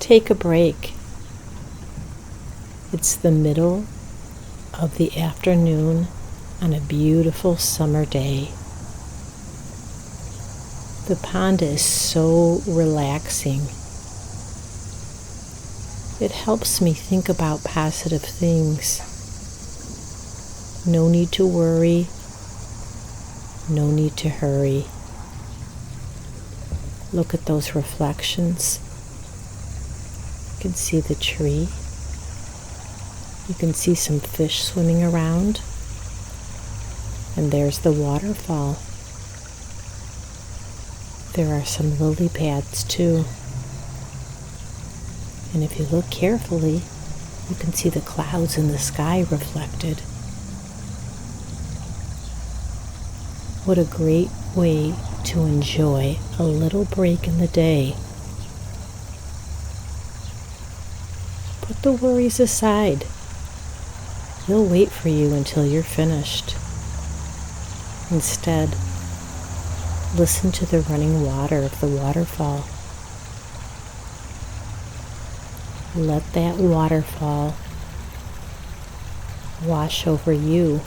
Take a break. It's the middle of the afternoon on a beautiful summer day. The pond is so relaxing. It helps me think about positive things. No need to worry. No need to hurry. Look at those reflections. You can see the tree. You can see some fish swimming around. And there's the waterfall. There are some lily pads too. And if you look carefully, you can see the clouds in the sky reflected. What a great way to enjoy a little break in the day. Put the worries aside. They'll wait for you until you're finished. Instead, listen to the running water of the waterfall. Let that waterfall wash over you.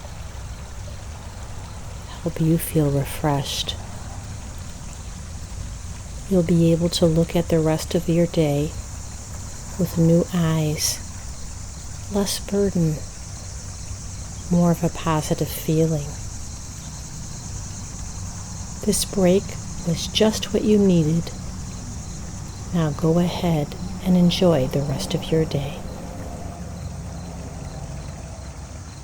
Help you feel refreshed. You'll be able to look at the rest of your day with new eyes, less burden, more of a positive feeling. This break was just what you needed. Now go ahead and enjoy the rest of your day.